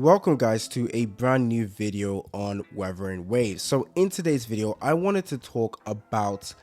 Welcome guys to a brand new video on Wuthering waves. So in today's video I wanted to talk about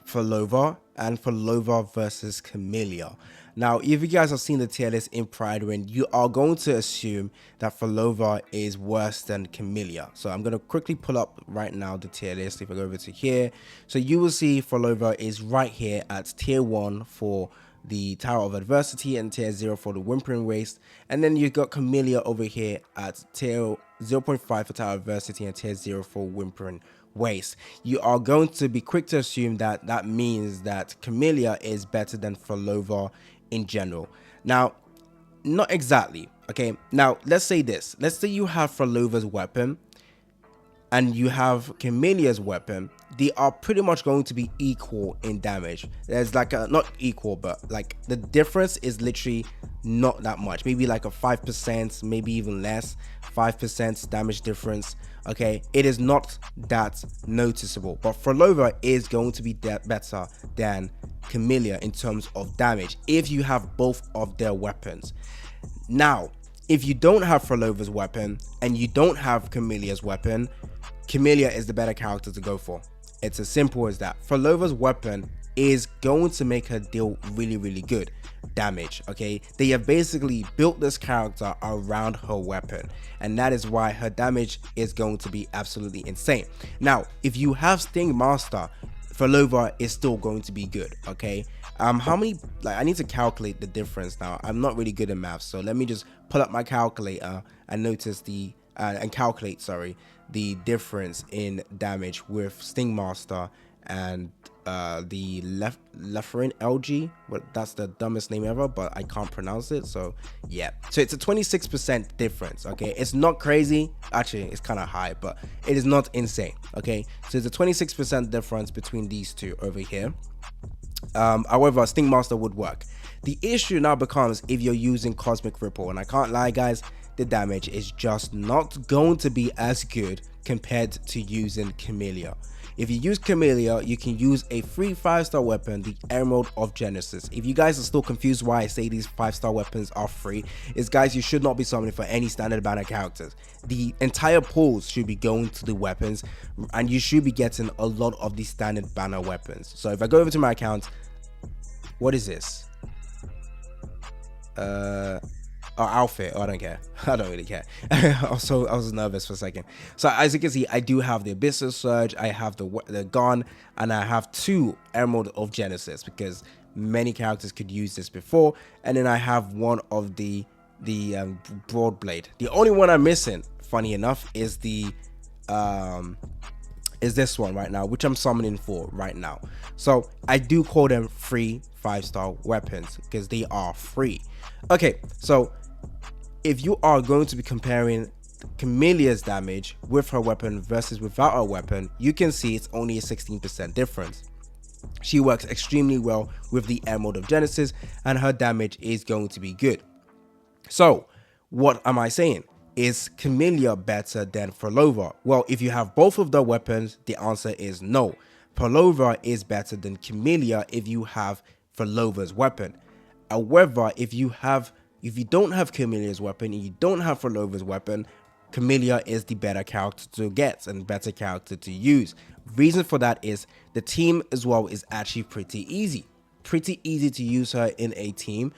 Phrolova and Phrolova versus Camellya. Now if you guys have seen the tier list in Pride Win, you are going to assume that Phrolova is worse than Camellya. So I'm going to quickly pull up right now the tier list. If I go over to here, so you will see Phrolova is right here at tier 1 for the Tower of Adversity and tier 0 for the Whimpering Waste, and then you got Camellya over here at tier 0.5 for Tower of Adversity and tier 0 for Whimpering Waste. You are going to be quick to assume that that means that Camellya is better than Phrolova in general. Now, not exactly. Okay, now let's say this. Let's say you have Phrolova's weapon and you have Camellya's weapon. They are pretty much going to be equal in damage. There's like a, not equal, but like the difference is literally not that much. Maybe like a 5%, maybe even less, 5% damage difference. Okay, it is not that noticeable, but Phrolova is going to be better than Camellya in terms of damage if you have both of their weapons. Now, if you don't have Phrolova's weapon and you don't have Camellya's weapon, Camellya is the better character to go for. It's as simple as that. Phrolova's weapon is going to make her deal really good damage. Okay, they have basically built this character around her weapon, and that is why her damage is going to be absolutely insane. Now, if you have Sting Master, Phrolova is still going to be good. Okay, how many, like, I need to calculate the difference now. I'm not really good at math, so let me just pull up my calculator and notice the calculate the difference in damage with Sting Master and the Wuthering LG. Well, that's the dumbest name ever, but I can't pronounce it, so yeah. So it's a 26% difference. Okay, it's not crazy, actually it's kind of high, but it is not insane. Okay, so it's a 26% difference between these two over here. However, Sting Master would work. The issue now becomes if you're using Cosmic Ripple, and I can't lie guys, the damage is just not going to be as good compared to using Camellya. If you use Camellya, you can use a free 5-star weapon, the Emerald of Genesis. If you guys are still confused why I say these 5-star weapons are free, is guys, you should not be summoning for any standard banner characters. The entire pools should be going to the weapons, and you should be getting a lot of the standard banner weapons. So if I go over to my account, what is this? Outfit. Oh, I don't care. I don't really care. Also, I was nervous for a second. So as you can see, I do have the Abyssal Surge, I have the gun, and I have 2 Emerald of Genesis because many characters could use this before. And then I have one of the Broad Blade. The only one I'm missing, funny enough, is the is this one right now, which I'm summoning for right now. So I do call them free 5-star weapons because they are free. Okay, so if you are going to be comparing Camellya's damage with her weapon versus without her weapon, you can see it's only a 16% difference. She works extremely well with the Emerald of Genesis, and her damage is going to be good. So what am I saying? Is Camellya better than Phrolova? Well, if you have both of their weapons, the answer is no. Phrolova is better than Camellya if you have Phrolova's weapon. However, if you don't have Camellya's weapon and you don't have Phrolova's weapon, Camellya is the better character to get and better character to use. Reason for that is the team as well is actually pretty easy to use her in a team,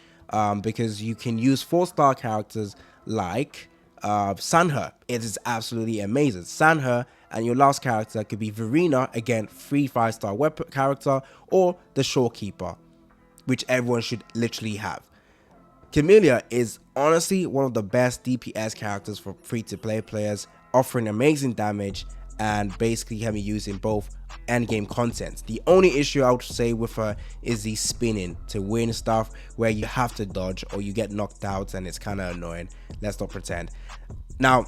because you can use 4-star characters like Sanher. It is absolutely amazing. Sanher, and your last character could be Verena, again free 5-star weapon character, or the Shorekeeper, which everyone should literally have. Camellya is honestly one of the best DPS characters for free-to-play players, offering amazing damage and basically can be used in both endgame content. The only issue I would say with her is the spinning to win stuff, where you have to dodge or you get knocked out, and it's kind of annoying. Let's not pretend. Now,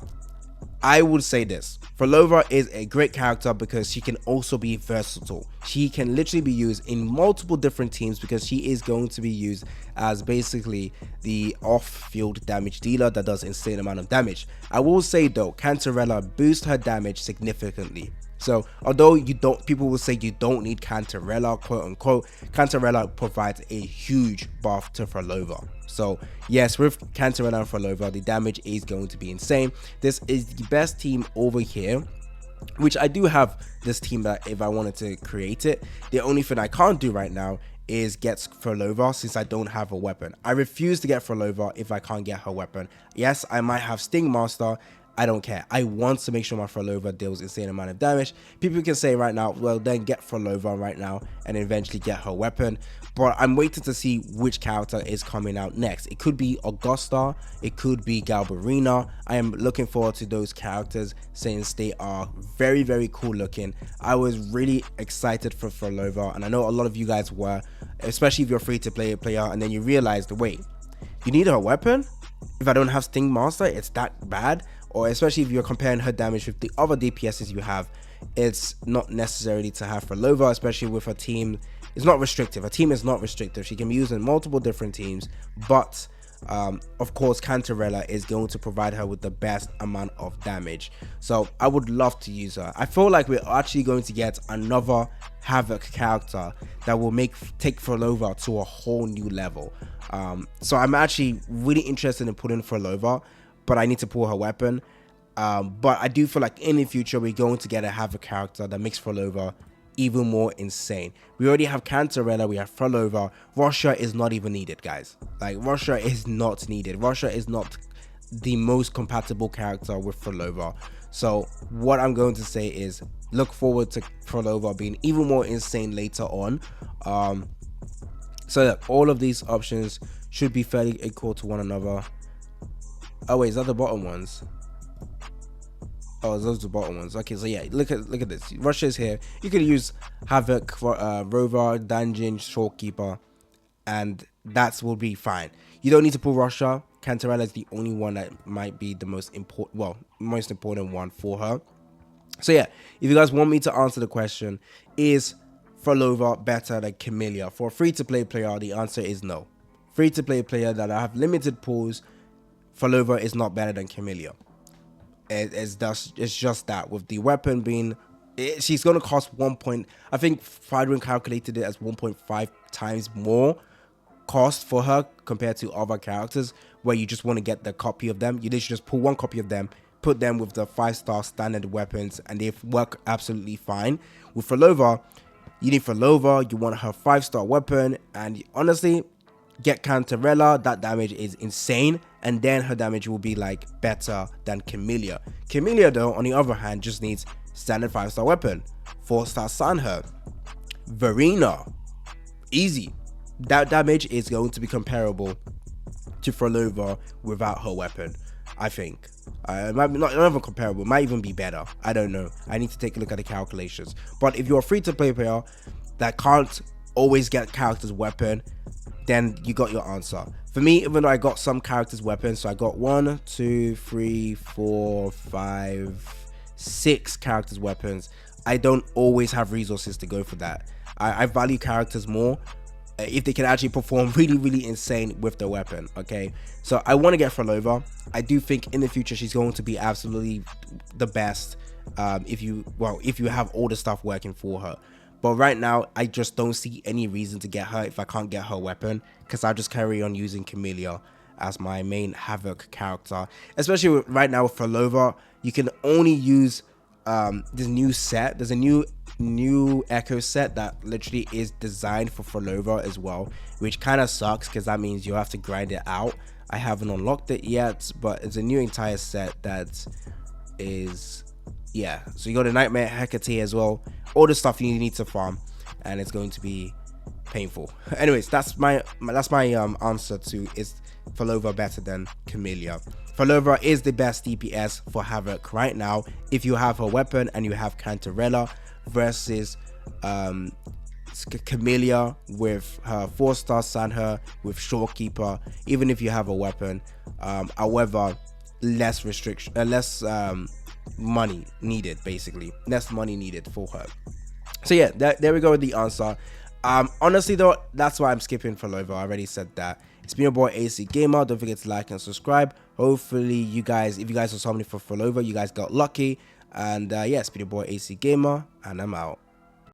I would say this: Phrolova is a great character because she can also be versatile. She can literally be used in multiple different teams because she is going to be used as basically the off-field damage dealer that does insane amount of damage. I will say though, Cantarella boosts her damage significantly. So although you don't, people will say you don't need Cantarella, quote unquote, Cantarella provides a huge buff to Phrolova. So yes, with Cantarella and Phrolova, the damage is going to be insane. This is the best team over here, which I do have this team that if I wanted to create it. The only thing I can't do right now is get Phrolova since I don't have a weapon. I refuse to get Phrolova if I can't get her weapon. Yes, I might have Sting Master. I don't care. I want to make sure my Phrolova deals insane amount of damage. People can say right now, well, then get Phrolova right now and eventually get her weapon. But I'm waiting to see which character is coming out next. It could be Augusta. It could be Galbarina. I am looking forward to those characters since they are very, very cool looking. I was really excited for Phrolova, and I know a lot of you guys were, especially if you're free to play a player and then you realized, wait, you need her weapon? If I don't have Sting Master, it's that bad? Or especially if you're comparing her damage with the other DPSs you have, it's not necessarily to have Phrolova, especially with her team. It's not restrictive. Her team is not restrictive. She can be used in multiple different teams, but of course Cantarella is going to provide her with the best amount of damage. So I would love to use her. I feel like we're actually going to get another Havoc character that will take Phrolova to a whole new level. So I'm actually really interested in putting Phrolova, but I need to pull her weapon. But I do feel like in the future we're going to get a Havoc character that makes Phrolova even more insane. We already have Cantarella, we have Phrolova. Russia is not even needed, guys. Like, Russia is not needed. Russia is not the most compatible character with Phrolova. So what I'm going to say is look forward to Phrolova being even more insane later on. So yeah, all of these options should be fairly equal to one another. Oh wait, is that the bottom ones? Oh, those are the bottom ones. Okay, so yeah, look at this. Russia is here. You could use Havoc, Rover, Dungeon, Shortkeeper, and that will be fine. You don't need to pull Russia. Cantarella is the only one that might be the most important, well, most important one for her. So yeah, if you guys want me to answer the question, is Phrolova better than Camellya? For a free-to-play player, the answer is no. Free-to-play player that I have limited pulls, Phrolova is not better than Camellya. It's just that with the weapon being, she's going to cost I think Fridwin calculated it as 1.5 times more cost for her compared to other characters, where you just want to get the copy of them. You literally just pull one copy of them, put them with the 5-star standard weapons, and they work absolutely fine. With Phrolova, you need Phrolova, you want her 5-star weapon, and honestly, get Cantarella, that damage is insane, and then her damage will be like better than Camellya. Camellya though, on the other hand, just needs standard 5-star weapon, 4-star Sanher, Verena, easy. That damage is going to be comparable to Phrolova without her weapon, I think. It might be not even comparable, it might even be better. I don't know. I need to take a look at the calculations. But if you're a free-to-play player that can't always get character's weapon, then you got your answer. For me, even though I got some characters' weapons, so I got 1, 2, 3, 4, 5, 6 characters' weapons, I don't always have resources to go for that. I value characters more if they can actually perform really insane with the weapon. Okay, so I want to get Phrolova. I do think in the future she's going to be absolutely the best if you have all the stuff working for her. But right now, I just don't see any reason to get her if I can't get her weapon, because I'll just carry on using Camellya as my main Havoc character. Especially right now with Phrolova, you can only use this new set. There's a new Echo set that literally is designed for Phrolova as well, which kind of sucks because that means you have to grind it out. I haven't unlocked it yet, but it's a new entire set that is... yeah, so you got a Nightmare Hecate as well, all the stuff you need to farm, and it's going to be painful. Anyways, that's my answer to, is Phrolova better than Camellya? Phrolova is the best DPS for Havoc right now if you have her weapon and you have Cantarella, versus Camellya with her 4-star Sanher with Shortkeeper, even if you have a weapon. However, less restriction, less money needed, basically less money needed for her. So yeah, there we go with the answer. Honestly though, that's why I'm skipping Phrolova. I already said that. It's been your boy AC Gamer. Don't forget to like and subscribe. Hopefully you guys, if you guys are summoning for Phrolova, you guys got lucky. And yes, be the boy AC Gamer, and I'm out.